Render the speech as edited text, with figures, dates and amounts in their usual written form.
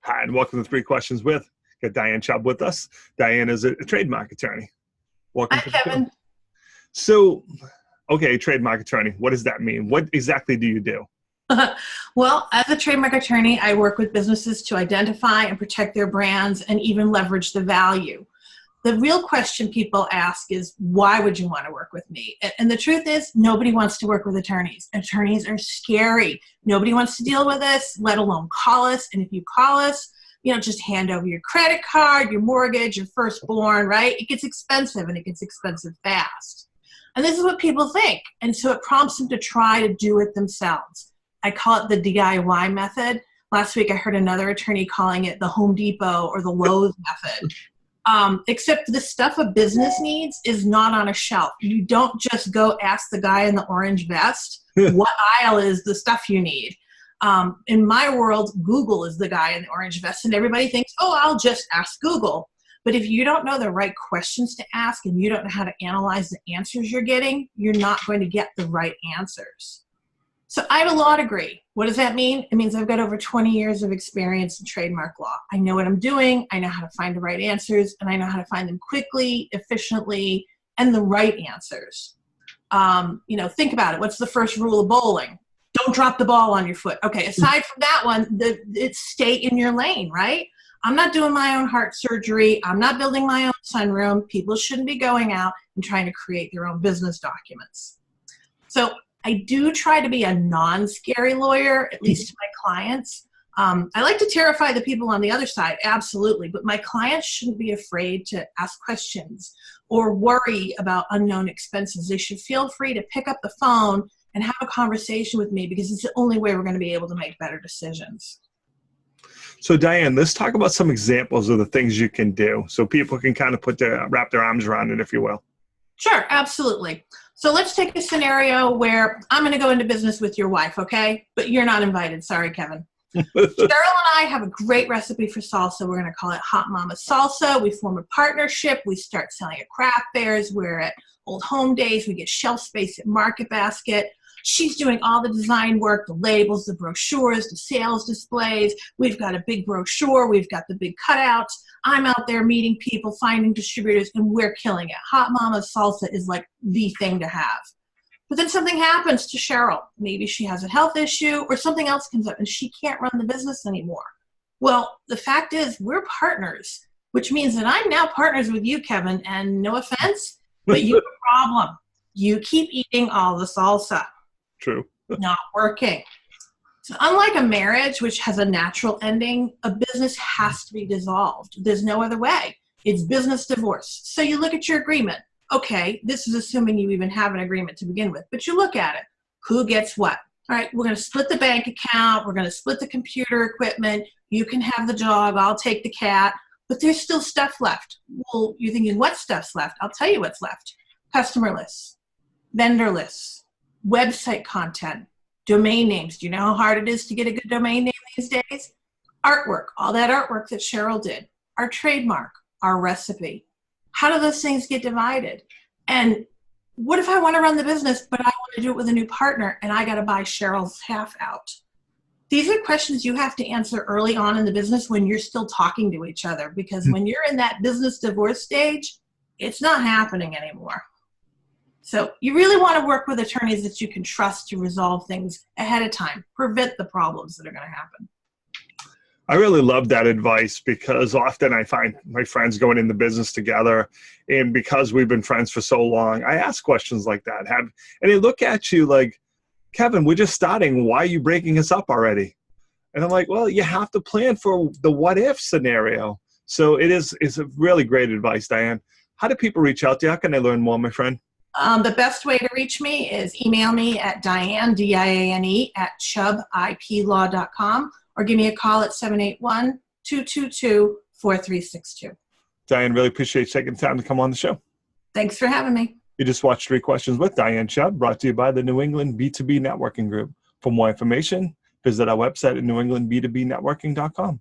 Hi, and welcome to Three Questions with. Got Diane Chubb with us. Diane is a trademark attorney. Welcome Hi, to the Kevin. show. So, okay, trademark attorney. What does that mean? What exactly do you do? Well, as a trademark attorney, I work with businesses to identify and protect their brands and even leverage the value. The real question people ask is, why would you want to work with me? And the truth is, nobody wants to work with attorneys. Attorneys are scary. Nobody wants to deal with us, let alone call us. And if you call us, just hand over your credit card, your mortgage, your firstborn, right? It gets expensive, and it gets expensive fast. And this is what people think. And so it prompts them to try to do it themselves. I call it the DIY method. Last week, I heard another attorney calling it the Home Depot or the Lowe's method. Except the stuff a business needs is not on a shelf. You don't just go ask the guy in the orange vest what aisle is the stuff you need. In my world, Google is the guy in the orange vest, and everybody thinks, oh, I'll just ask Google. But if you don't know the right questions to ask and you don't know how to analyze the answers you're getting, you're not going to get the right answers. So I have a law degree. What does that mean? It means I've got over 20 years of experience in trademark law. I know what I'm doing. I know how to find the right answers, and I know how to find them quickly, efficiently, and the right answers. Think about it. What's the first rule of bowling? Don't drop the ball on your foot. Okay, aside from that one, it's stay in your lane, right? I'm not doing my own heart surgery. I'm not building my own sunroom. People shouldn't be going out and trying to create their own business documents. So I do try to be a non-scary lawyer, at least to my clients. I like to terrify the people on the other side, absolutely, but my clients shouldn't be afraid to ask questions or worry about unknown expenses. They should feel free to pick up the phone and have a conversation with me, because it's the only way we're going to be able to make better decisions. So Diane, let's talk about some examples of the things you can do so people can kind of wrap their arms around it, if you will. Sure, absolutely. So let's take a scenario where I'm going to go into business with your wife, okay? But you're not invited. Sorry, Kevin. Cheryl and I have a great recipe for salsa. We're going to call it Hot Mama Salsa. We form a partnership. We start selling at craft fairs. We're at Old Home Days. We get shelf space at Market Basket. She's doing all the design work, the labels, the brochures, the sales displays. We've got a big brochure. We've got the big cutouts. I'm out there meeting people, finding distributors, and we're killing it. Hot Mama Salsa is like the thing to have. But then something happens to Cheryl. Maybe she has a health issue or something else comes up and she can't run the business anymore. Well, the fact is we're partners, which means that I'm now partners with you, Kevin, and no offense, but you have a problem. You keep eating all the salsa. True. Not working. So unlike a marriage, which has a natural ending, a business has to be dissolved. There's no other way. It's business divorce. So you look at your agreement. Okay, this is assuming you even have an agreement to begin with, but you look at it. Who gets what? All right, we're going to split the bank account. We're going to split the computer equipment. You can have the dog. I'll take the cat. But there's still stuff left. Well, you're thinking, what stuff's left? I'll tell you what's left. Customer lists, vendor lists, website content, domain names. Do you know how hard it is to get a good domain name these days? Artwork, all that artwork that Cheryl did, our trademark, our recipe. How do those things get divided? And what if I want to run the business, but I want to do it with a new partner and I got to buy Cheryl's half out? These are questions you have to answer early on in the business when you're still talking to each other, because when you're in that business divorce stage, it's not happening anymore. So you really want to work with attorneys that you can trust to resolve things ahead of time, prevent the problems that are going to happen. I really love that advice, because often I find my friends going into business together, and because we've been friends for so long, I ask questions like that. And they look at you like, Kevin, we're just starting. Why are you breaking us up already? And I'm like, well, you have to plan for the what if scenario. So it's a really great advice, Diane. How do people reach out to you? How can they learn more, my friend? The best way to reach me is email me at Diane, D-I-A-N-E, at chubbiplaw.com, or give me a call at 781-222-4362. Diane, really appreciate you taking the time to come on the show. Thanks for having me. You just watched Three Questions with Diane Chubb, brought to you by the New England B2B Networking Group. For more information, visit our website at newenglandb2bnetworking.com.